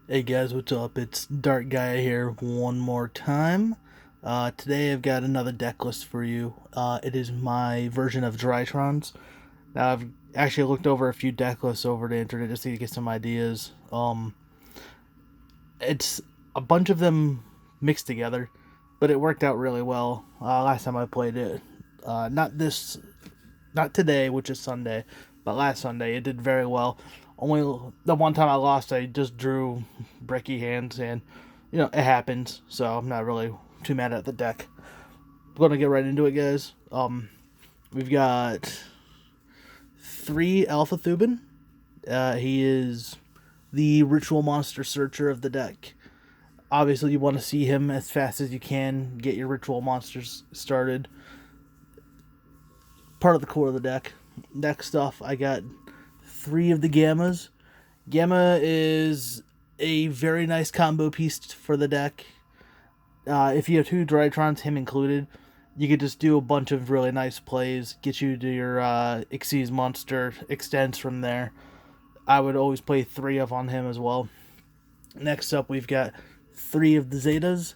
Hey guys, what's up? It's Dart Guy here one more time. Today I've got another deck list for you. It is my version of Drytrons. Now I've actually looked over a few deck lists over the internet just to get some ideas. It's a bunch of them mixed together, but it worked out really well last time I played it. Not today, which is Sunday, but last Sunday it did very well. Only the one time I lost, I just drew bricky hands, and it happens. So I'm not really too mad at the deck. I'm gonna get right into it, guys. We've got three Alpha Thuban. He is the ritual monster searcher of the deck. Obviously, you want to see him as fast as you can. Get your ritual monsters started. Part of the core of the deck. Next off, I got three of the Gammas. Gamma is a very nice combo piece for the deck. If you have two Drytrons, him included, you could just do a bunch of really nice plays, get you to your Xyz monster, extends from there. I would always play three of on him as well. Next up, we've got three of the Zetas.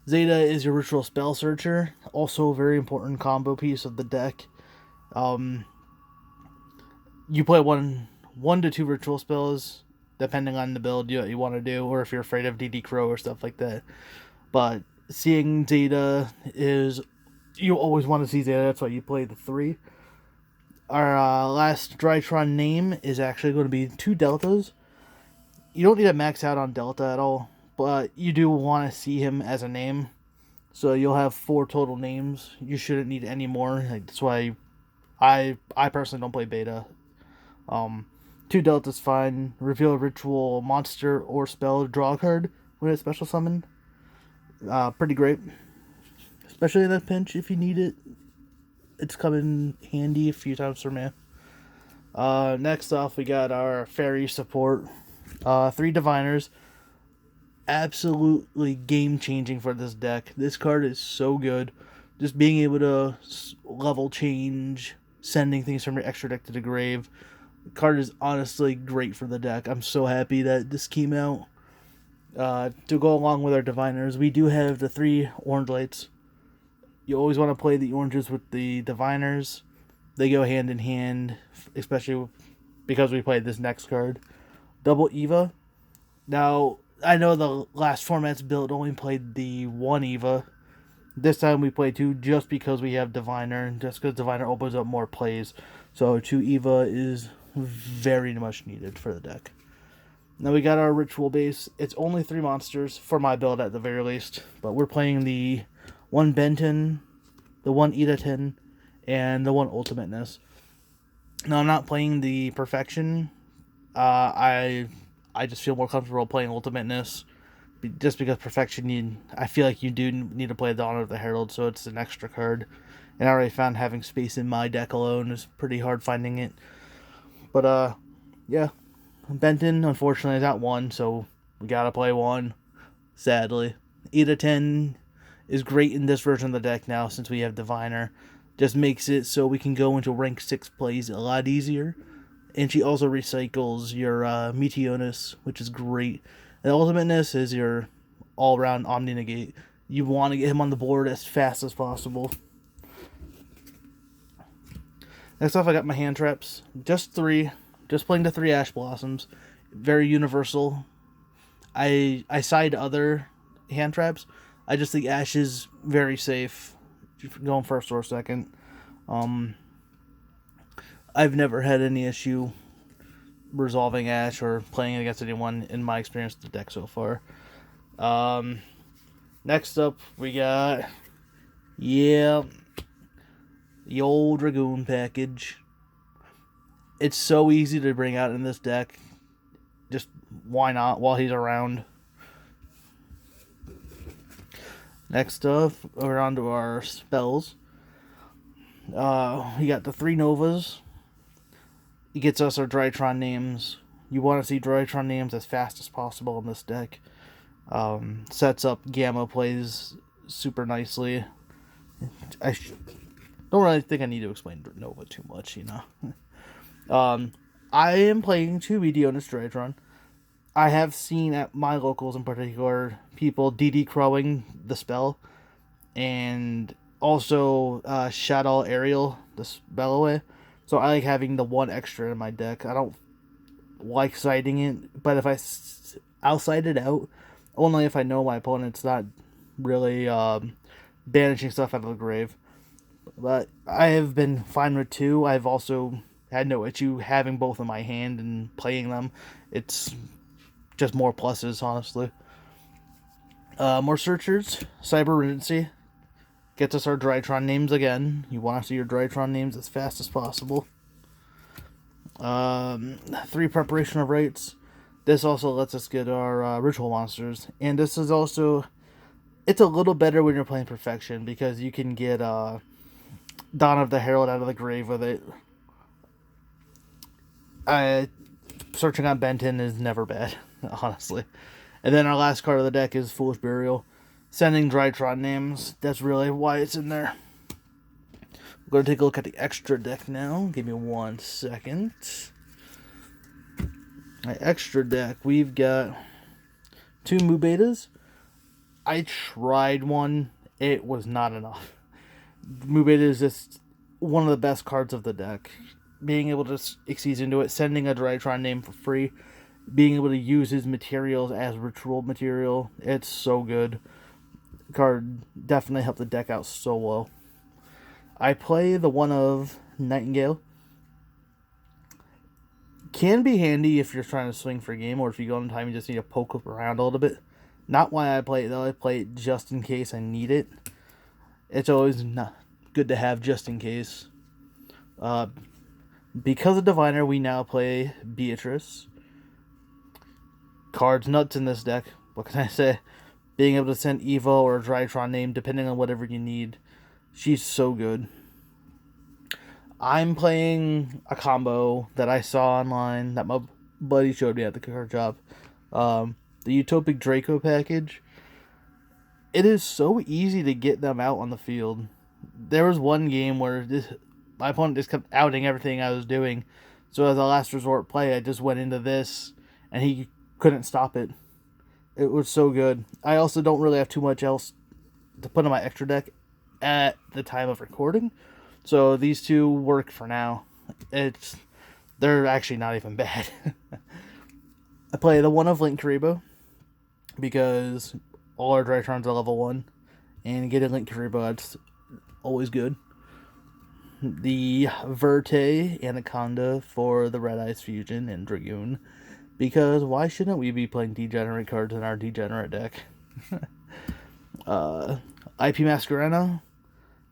Zeta is your ritual spell searcher, also a very important combo piece of the deck. You play one to two ritual spells, depending on the build you want to do, or if you're afraid of DD Crow or stuff like that. But seeing Zeta is, you always want to see Zeta. That's why you play the three. Our last Drytron name is actually going to be two Deltas. You don't need to max out on Delta at all, but you do want to see him as a name. So you'll have four total names. You shouldn't need any more. That's why I personally don't play Beta. Two Delta's fine. Reveal a ritual monster or spell, draw a card when it's special summoned. Pretty great. Especially in a pinch if you need it. It's come in handy a few times for me. Next off, we got our fairy support. Three Diviners. Absolutely game changing for this deck. This card is so good. Just being able to level change, sending things from your extra deck to the grave. The card is honestly great for the deck. I'm so happy that this came out. To go along with our Diviners, we do have the three Orange Lights. You always want to play the oranges with the Diviners. They go hand in hand, especially because we played this next card. Double Eva. Now, I know the last format's build only played the one Eva. This time we play two just because we have Diviner, just because Diviner opens up more plays. So two Eva is very much needed for the deck. Now we got our ritual base. It's only three monsters for my build at the very least, but we're playing the one Benton, the one Edatin, and the one Ultimateness. Now I'm not playing the Perfection. I just feel more comfortable playing Ultimateness, just because Perfection I feel like you do need to play the Honor of the Herald, so it's an extra card. And I already found having space in my deck alone is pretty hard finding it. But yeah, Benton unfortunately is at one, so we gotta play one. Sadly, Eda 10 is great in this version of the deck now since we have Diviner. Just makes it so we can go into rank 6 plays a lot easier. And she also recycles your Meteonus, which is great. And Ultimateness is your all-round Omni Negate. You want to get him on the board as fast as possible. Next off, I got my hand traps. Just three. Just playing the three Ash Blossoms. Very universal. I side other hand traps. I just think Ash is very safe. Going first or second. I've never had any issue resolving Ash or playing against anyone in my experience with the deck so far. Next up, we got, the old Dragoon package. It's so easy to bring out in this deck. Just why not while he's around? Next up, we're on to our spells. We got the three Novas. It gets us our Drytron names. You want to see Drytron names as fast as possible in this deck. Sets up Gamma plays super nicely. Don't really think I need to explain Nova too much, I am playing 2 Meteonus Drytron. I have seen at my locals in particular people DD crowing the spell, and also Shadow Aerial the spell away. So I like having the one extra in my deck. I don't like siding it, but if I'll side it out only if I know my opponent's not really banishing stuff out of the grave. But I have been fine with two. I've also had no issue having both in my hand and playing them. It's just more pluses, honestly. More searchers. Cyber Regency gets us our Drytron names again. You want to see your Drytron names as fast as possible. 3 preparation of rites. This also lets us get our ritual monsters, and this is also, it's a little better when you're playing perfection because you can get Dawn of the Herald out of the grave with it. Searching on Benton is never bad, honestly. And then our last card of the deck is Foolish Burial. Sending Drytron names, that's really why it's in there. We're going to take a look at the extra deck now. Give me 1 second. My extra deck, we've got 2 Moo Betas. I tried one, it was not enough. Moo Beta is just one of the best cards of the deck. Being able to exceed into it, sending a Drytron name for free, being able to use his materials as ritual material, it's so good. The card definitely helped the deck out so well. I play the one of Nightingale. Can be handy if you're trying to swing for a game, or if you go in time you just need to poke up around a little bit. Not why I play it though, I play it just in case I need it. It's always not good to have just in case. Because of Diviner, we now play Beatrice. Cards nuts in this deck. What can I say? Being able to send Evo or a Drytron name, depending on whatever you need. She's so good. I'm playing a combo that I saw online that my buddy showed me at the card shop. The Utopic Draco package. It is so easy to get them out on the field. There was one game where my opponent just kept outing everything I was doing. So as a last resort play, I just went into this, and he couldn't stop it. It was so good. I also don't really have too much else to put on my extra deck at the time of recording. So these two work for now. They're actually not even bad. I play the one of Link Karibo because all our Drytrons are level 1, and getting Link Karibo, that's always good. The Verte Anaconda for the Red Eyes Fusion and Dragoon, because why shouldn't we be playing Degenerate cards in our Degenerate deck? IP Masquerena.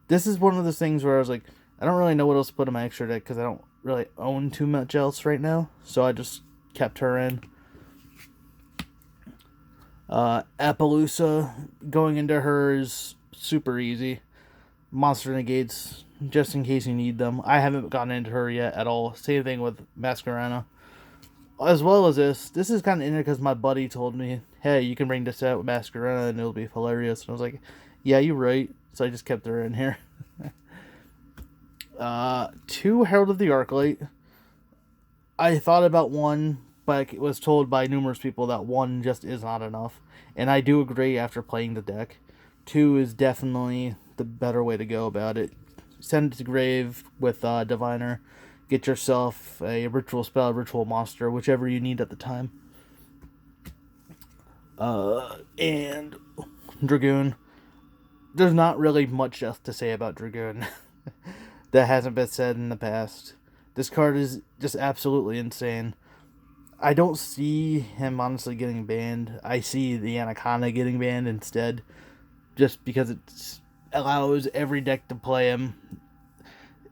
This is one of those things where I was like, I don't really know what else to put in my extra deck because I don't really own too much else right now, so I just kept her in. Appaloosa, going into her is super easy. Monster negates, just in case you need them. I haven't gotten into her yet at all. Same thing with Masquerena. As well as this is kind of in there because my buddy told me, hey, you can bring this out with Masquerena and it'll be hilarious. And I was like, yeah, you're right. So I just kept her in here. 2 Herald of the Arclight. I thought about 1, but I was told by numerous people that 1 just is not enough. And I do agree after playing the deck. 2 is definitely the better way to go about it. Send it to grave with Diviner. Get yourself a ritual spell, ritual monster, whichever you need at the time. And Dragoon. There's not really much else to say about Dragoon that hasn't been said in the past. This card is just absolutely insane. I don't see him honestly getting banned. I see the Anaconda getting banned instead, just because it allows every deck to play him.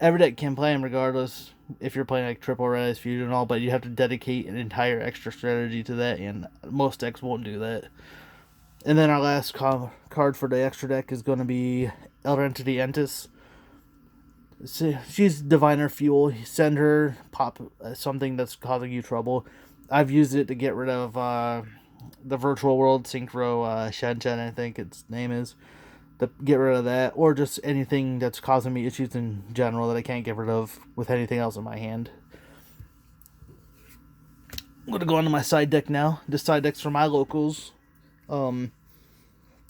Every deck can play him regardless, if you're playing like triple Red Eyes Fusion and all, but you have to dedicate an entire extra strategy to that, and most decks won't do that. And then our last card for the extra deck is going to be Elder Entity Entis. She's Diviner Fuel. Send her, pop something that's causing you trouble. I've used it to get rid of the Virtual World Synchro Shen, I think its name is. To get rid of that, or just anything that's causing me issues in general that I can't get rid of with anything else in my hand. I'm going to go on to my side deck now. This side deck's for my locals.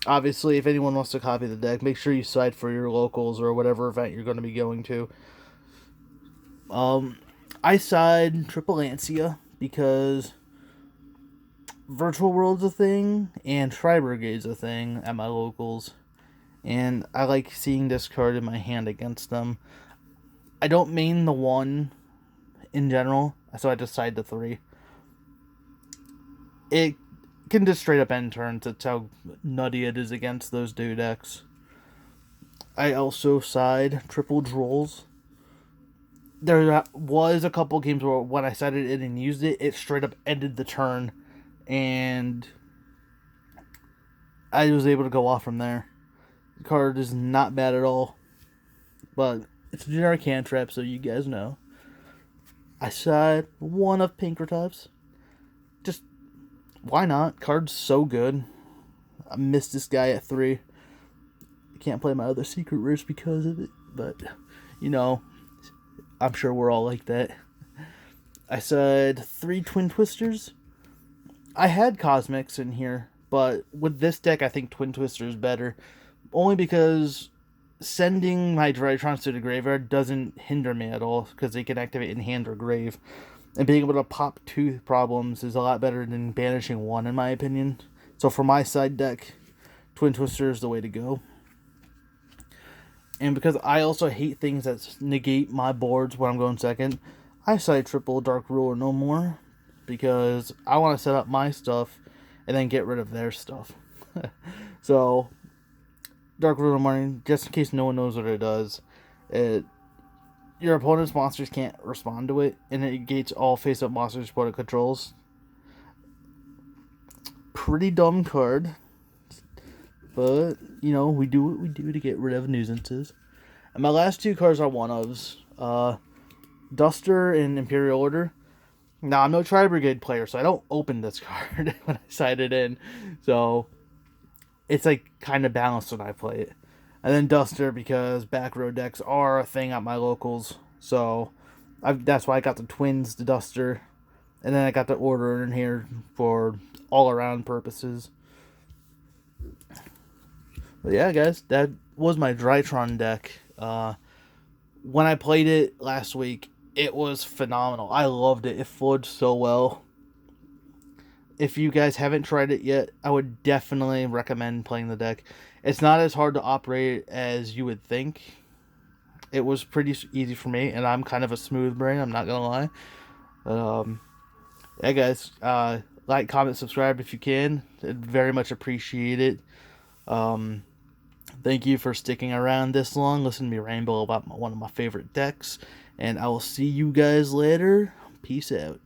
Obviously, if anyone wants to copy the deck, make sure you side for your locals or whatever event you're going to be going to. I side Triple Lancia because Virtual World's a thing and Tri Brigade's a thing at my locals. And I like seeing this card in my hand against them. I don't main the 1 in general, so I just side the 3. It can just straight up end turns. That's how nutty it is against those duo decks. I also side Triple Drolls. There was a couple games where when I sided it and used it, it straight up ended the turn, and I was able to go off from there. The card is not bad at all, but it's a generic hand trap, so you guys know. I side 1 of Pinkertops. Just, why not? Card's so good. I missed this guy at 3. I can't play my other secret rares because of it, but, you know, I'm sure we're all like that. I said 3 Twin Twisters. I had Cosmics in here, but with this deck, I think Twin Twister is better. Only because sending my Drytrons to the graveyard doesn't hinder me at all, because they can activate in hand or grave. And being able to pop 2 problems is a lot better than banishing 1, in my opinion. So for my side deck, Twin Twister is the way to go. And because I also hate things that negate my boards when I'm going second, I side triple Dark Ruler no more, because I want to set up my stuff and then get rid of their stuff. So, Dark Ruler Morning, just in case no one knows what it does, your opponent's monsters can't respond to it, and it negates all face-up monsters opponent controls. Pretty dumb card. But, you know, we do what we do to get rid of nuisances. And my last 2 cards are one-ofs. Duster and Imperial Order. Now, I'm no Tri-Brigade player, so I don't open this card when I side it in. So, it's like kind of balanced when I play it. And then Duster, because back row decks are a thing at my locals. So, that's why I got the Twins, the Duster. And then I got the Order in here for all-around purposes. But yeah, guys, that was my Drytron deck. When I played it last week, it was phenomenal. I loved it. It flowed so well. If you guys haven't tried it yet, I would definitely recommend playing the deck. It's not as hard to operate as you would think. It was pretty easy for me, and I'm kind of a smooth brain, I'm not gonna lie. Yeah, guys, like, comment, subscribe if you can. I'd very much appreciate it. Thank you for sticking around this long. Listen to me ramble about one of my favorite decks. And I will see you guys later. Peace out.